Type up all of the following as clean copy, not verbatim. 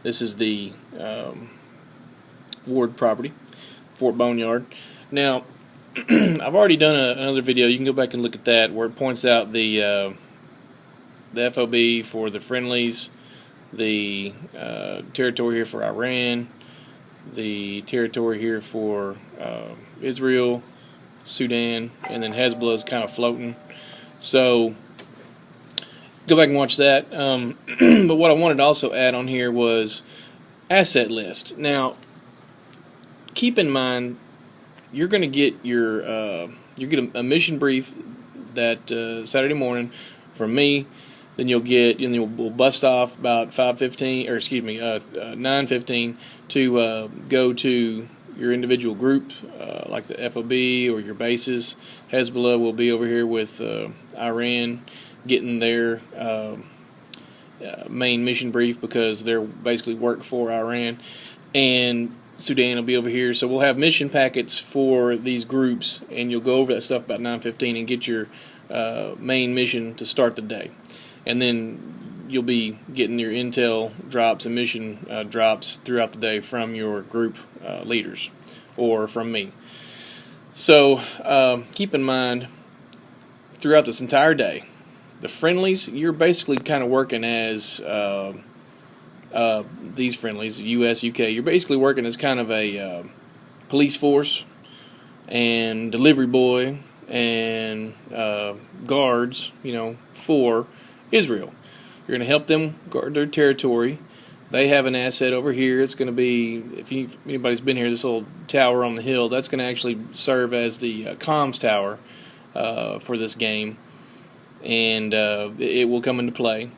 This is the Ward property, Fort Boneyard. Now, I've already done another video. You can go back and look at that, where it points out the FOB for the friendlies, the territory here for Iran, the territory here for Israel, Sudan, and then Hezbollah is kind of floating. So go back and watch that. But what I wanted to also add on here was asset list. Now, keep in mind, you're going to get you get a mission brief that Saturday morning from me. Then we'll bust off about 9:15 to go to your individual group, like the FOB or your bases. Hezbollah will be over here with Iran, getting their main mission brief because they're basically work for Iran, and Sudan will be over here. So we'll have mission packets for these groups, and you'll go over that stuff about 9:15 and get your main mission to start the day. And then you'll be getting your intel drops and mission drops throughout the day from your group leaders or from me. So keep in mind, throughout this entire day, the friendlies, you're basically kind of working as these friendlies, US, UK, you're basically working as kind of a police force and delivery boy and guards, for Israel. You're going to help them guard their territory. They have an asset over here. It's going to be, if anybody's been here, this little tower on the hill, that's going to actually serve as the comms tower for this game, and it will come into play.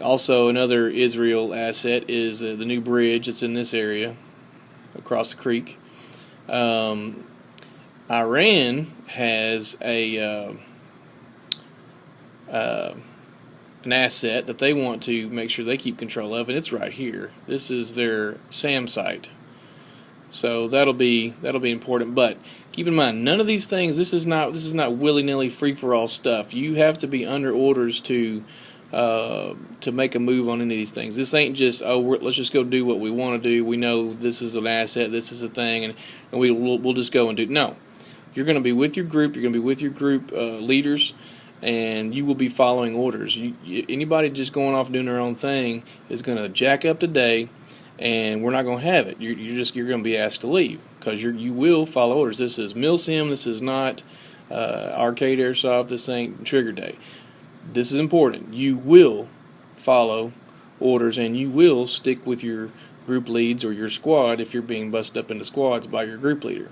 Also another Israel asset is the new bridge that's in this area across the creek. Iran has an asset that they want to make sure they keep control of, and it's right here. This is their SAM site. So that'll be important. But keep in mind, none of these things. This is not willy-nilly, free-for-all stuff. You have to be under orders to make a move on any of these things. This ain't just let's just go do what we want to do. We know this is an asset, this is a thing, and we'll just go and do. No, you're going to be with your group. You're going to be with your group leaders, and you will be following orders. Anybody just going off doing their own thing is going to jack up the day, and we're not going to have it. You're going to be asked to leave because you will follow orders. This is Milsim. This is not arcade airsoft. This ain't trigger day. This is important. You will follow orders, and you will stick with your group leads or your squad if you're being busted up into squads by your group leader.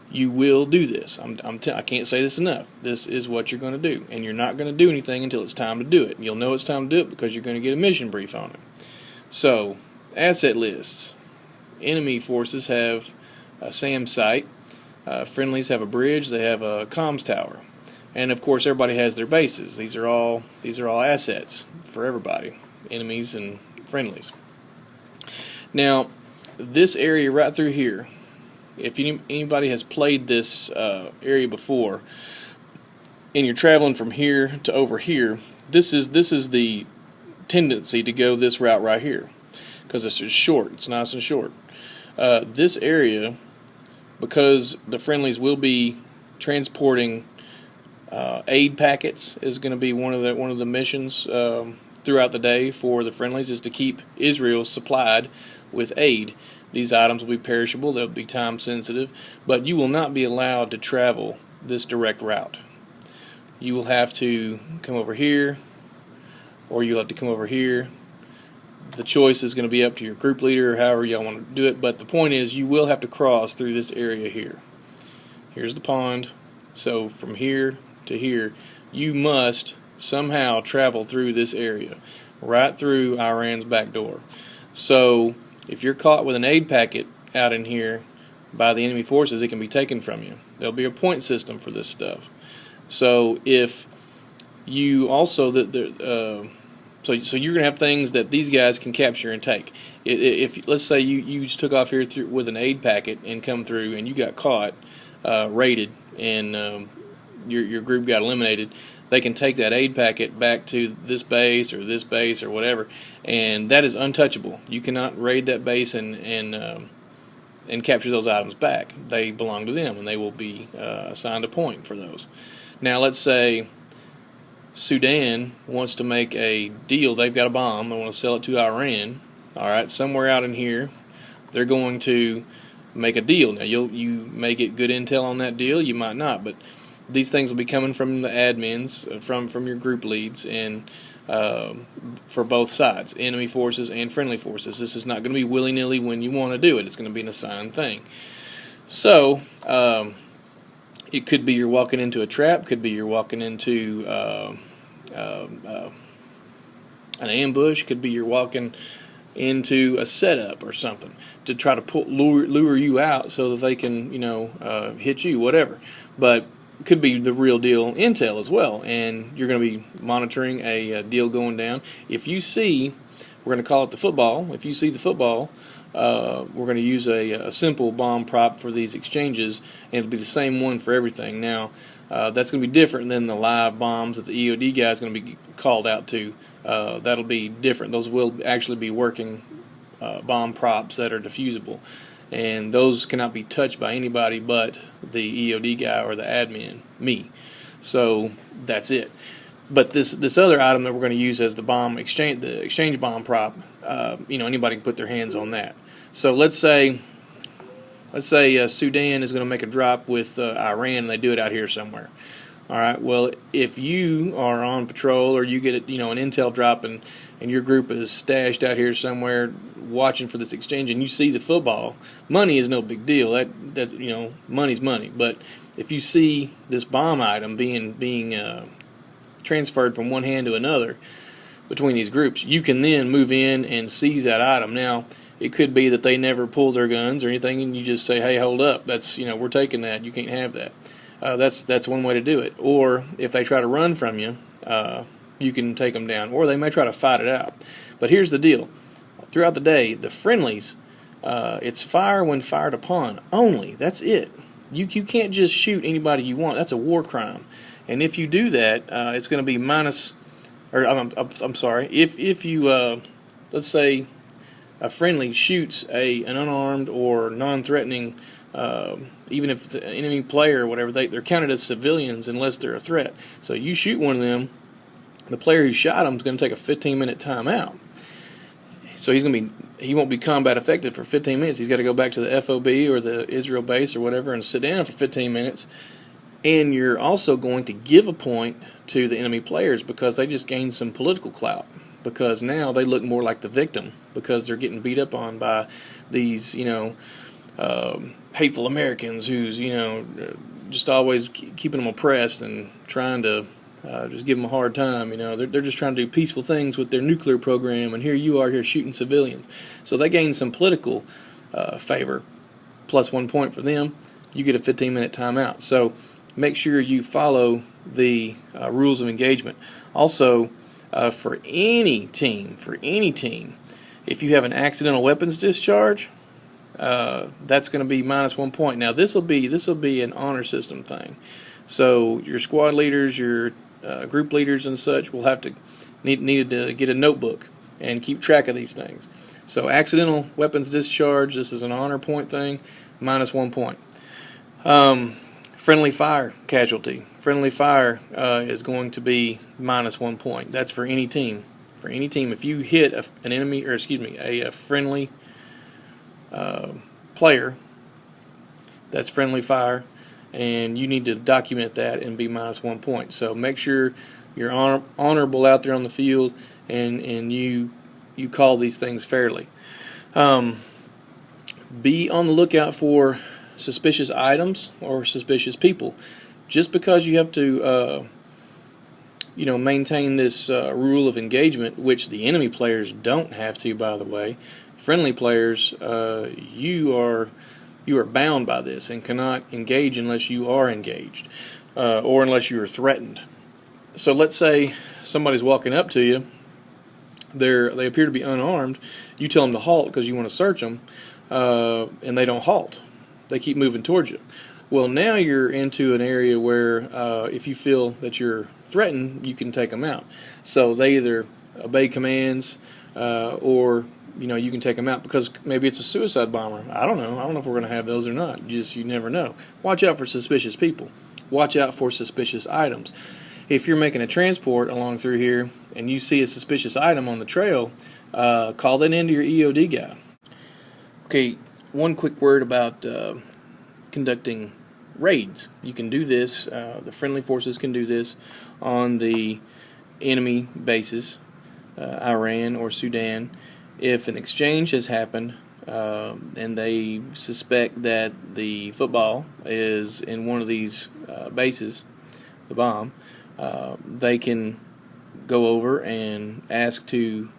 You will do this. I can't say this enough. This is what you're going to do, and you're not going to do anything until it's time to do it. And you'll know it's time to do it because you're going to get a mission brief on it. So, asset lists. Enemy forces have a SAM site. Friendlies have a bridge. They have a comms tower. And of course, everybody has their bases. These are all assets for everybody, enemies and friendlies. Now, this area right through here, if anybody has played this area before, and you're traveling from here to over here, this is the tendency to go this route right here because it's just short. It's nice and short. This area, because the friendlies will be transporting aid packets, is going to be one of the missions throughout the day for the friendlies, is to keep Israel supplied with aid. These items will be perishable, they'll be time sensitive, but you will not be allowed to travel this direct route. You will have to come over here, or you'll have to come over here. The choice is going to be up to your group leader, or however y'all want to do it, but the point is you will have to cross through this area here. Here's the pond. So from here to here, you must somehow travel through this area, right through Iran's back door. So if you're caught with an aid packet out in here by the enemy forces, it can be taken from you. There'll be a point system for this stuff. So if you also so you're going to have things that these guys can capture and take. If let's say you just took off here with an aid packet and come through and you got caught, raided, and your group got eliminated, they can take that aid packet back to this base or whatever, and that is untouchable. You cannot raid that base and capture those items back. They belong to them, and they will be assigned a point for those. Now, let's say Sudan wants to make a deal. They've got a bomb. They want to sell it to Iran. All right, somewhere out in here, they're going to make a deal. Now, you may get good intel on that deal. You might not, but these things will be coming from the admins, from your group leads, and for both sides, enemy forces and friendly forces. This is not going to be willy-nilly when you want to do it. It's going to be an assigned thing. So it could be you're walking into a trap. Could be you're walking into an ambush. Could be you're walking into a setup or something to try to lure you out so that they can hit you, whatever. But it could be the real deal intel as well, and you're going to be monitoring a deal going down. If you see, we're going to call it the football. If you see the football, we're going to use a simple bomb prop for these exchanges, and it'll be the same one for everything. Now, that's going to be different than the live bombs that the EOD guy is going to be called out to. That'll be different. Those will actually be working bomb props that are diffusable, and those cannot be touched by anybody but the EOD guy or the admin, me. So that's it. But this other item that we're going to use as the exchange bomb prop, anybody can put their hands on that. So let's say Sudan is going to make a drop with Iran, and they do it out here somewhere. All right. Well, if you are on patrol or you get an intel drop and your group is stashed out here somewhere watching for this exchange, and you see the football, money is no big deal. That money's money. But if you see this bomb item being transferred from one hand to another between these groups, you can then move in and seize that item. Now, it could be that they never pull their guns or anything, and you just say, "Hey, hold up! That's we're taking that. You can't have that." That's one way to do it. Or if they try to run from you, you can take them down. Or they may try to fight it out. But here's the deal: throughout the day, the friendlies, it's fire when fired upon only. That's it. You can't just shoot anybody you want. That's a war crime. And if you do that, it's going to be minus. Or I'm sorry. If you let's say a friendly shoots an unarmed or non-threatening, even if it's an enemy player or whatever, they're counted as civilians unless they're a threat. So you shoot one of them, the player who shot him is going to take a 15-minute timeout. So he won't be combat affected for 15 minutes. He's got to go back to the FOB or the Israel base or whatever and sit down for 15 minutes. And you're also going to give a point to the enemy players because they just gained some political clout. Because now they look more like the victim because they're getting beat up on by these, hateful Americans who's, just always keeping them oppressed and trying to just give them a hard time. They're just trying to do peaceful things with their nuclear program, and here you are here shooting civilians. So they gain some political favor, plus 1 point for them. You get a 15-minute timeout. So make sure you follow the rules of engagement. Also, for any team, if you have an accidental weapons discharge, that's going to be minus 1 point. Now this will be an honor system thing. So your squad leaders, your group leaders, and such will have to need to get a notebook and keep track of these things. So accidental weapons discharge, this is an honor point thing, minus 1 point. Friendly fire casualty. Friendly fire is going to be minus 1 point. That's for any team. For any team, if you hit an enemy, or a friendly player, that's friendly fire, and you need to document that and be minus 1 point. So make sure you're honorable out there on the field, and you call these things fairly. Be on the lookout for suspicious items or suspicious people. Just because you have to maintain this rule of engagement, which the enemy players don't have to, by the way. Friendly players, you are bound by this and cannot engage unless you are engaged or unless you are threatened. So let's say somebody's walking up to you. They appear to be unarmed. You tell them to halt because you want to search them, and they don't halt. They keep moving towards you. Well, now you're into an area where if you feel that you're threaten, you can take them out. So they either obey commands or you can take them out, because maybe it's a suicide bomber. I don't know if we're going to have those or not. You never know. Watch out for suspicious people. Watch out for suspicious items. If you're making a transport along through here and you see a suspicious item on the trail, call that into your EOD guy. Okay, one quick word about conducting raids. You can do this, the friendly forces can do this on the enemy bases, Iran or Sudan. If an exchange has happened and they suspect that the football is in one of these bases, the bomb, they can go over and ask to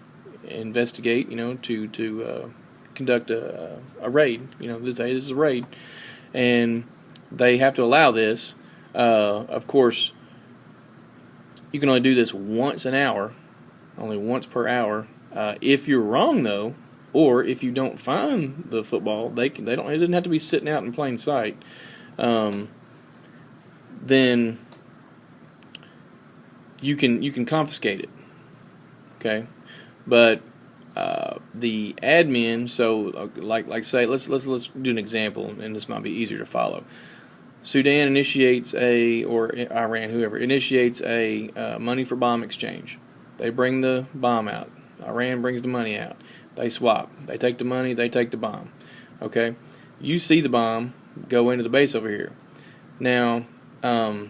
investigate, to conduct a raid. This is a raid, and they have to allow this. Of course, you can only do this once an hour, only once per hour. If you're wrong, though, or if you don't find the football, it doesn't have to be sitting out in plain sight. Then you can confiscate it. Okay, but the admin. So like say let's do an example, and this might be easier to follow. Sudan initiates or Iran, whoever initiates a money for bomb exchange. They bring the bomb out. Iran brings the money out. They swap. They take the money. They take the bomb. Okay, you see the bomb go into the base over here. Now, the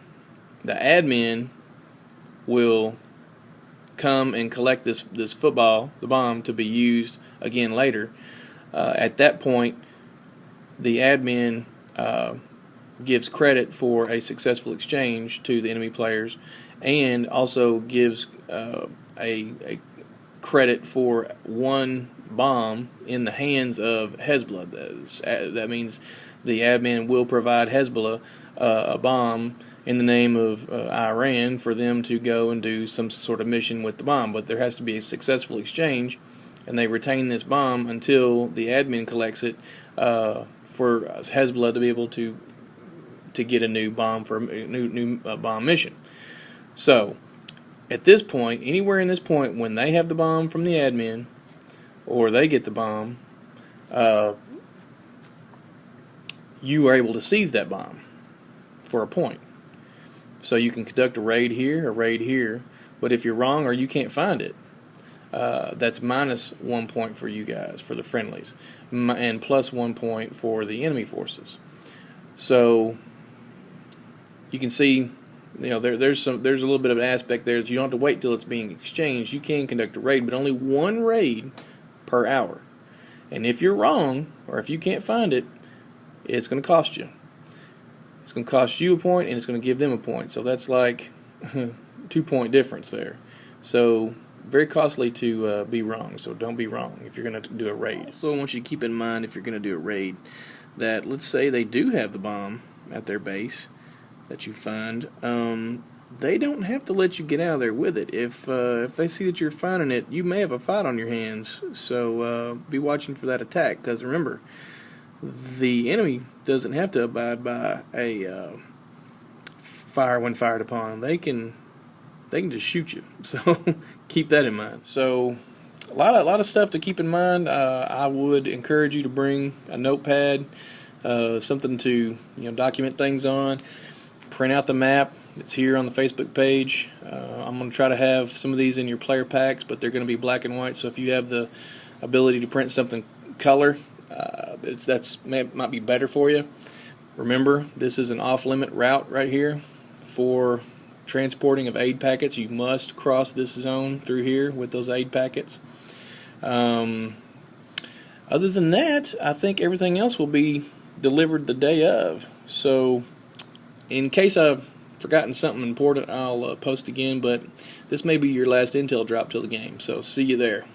admin will come and collect this football, the bomb, to be used again later. At that point, the admin gives credit for a successful exchange to the enemy players, and also gives a credit for one bomb in the hands of Hezbollah. That means the admin will provide Hezbollah a bomb in the name of Iran for them to go and do some sort of mission with the bomb. But there has to be a successful exchange, and they retain this bomb until the admin collects it for Hezbollah to be able to get a new bomb for a new bomb mission. So at this point, anywhere in this point, when they have the bomb from the admin, or they get the bomb, you are able to seize that bomb for a point. So you can conduct a raid here, but if you're wrong or you can't find it, that's minus 1 point for you guys, for the friendlies, and plus 1 point for the enemy forces. So you can see, there's a little bit of an aspect there that you don't have to wait till it's being exchanged. You can conduct a raid, but only one raid per hour. And if you're wrong, or if you can't find it, it's going to cost you. It's going to cost you a point, and it's going to give them a point. So that's like 2 point difference there. So very costly to be wrong. So don't be wrong if you're going to do a raid. Also, I want you to keep in mind, if you're going to do a raid, that let's say they do have the bomb at their base that you find, they don't have to let you get out of there with it. If they see that you're finding it, you may have a fight on your hands. So be watching for that attack, because remember, the enemy doesn't have to abide by a fire when fired upon. They can just shoot you. So keep that in mind. So a lot of stuff to keep in mind. I would encourage you to bring a notepad, something to document things on. Print out the map. It's here on the Facebook page. I'm going to try to have some of these in your player packs, but they're going to be black and white. So if you have the ability to print something color, might be better for you. Remember, this is an off-limit route right here for transporting of aid packets. You must cross this zone through here with those aid packets. Other than that, I think everything else will be delivered the day of. So in case I've forgotten something important, I'll post again, but this may be your last intel drop till the game. So see you there.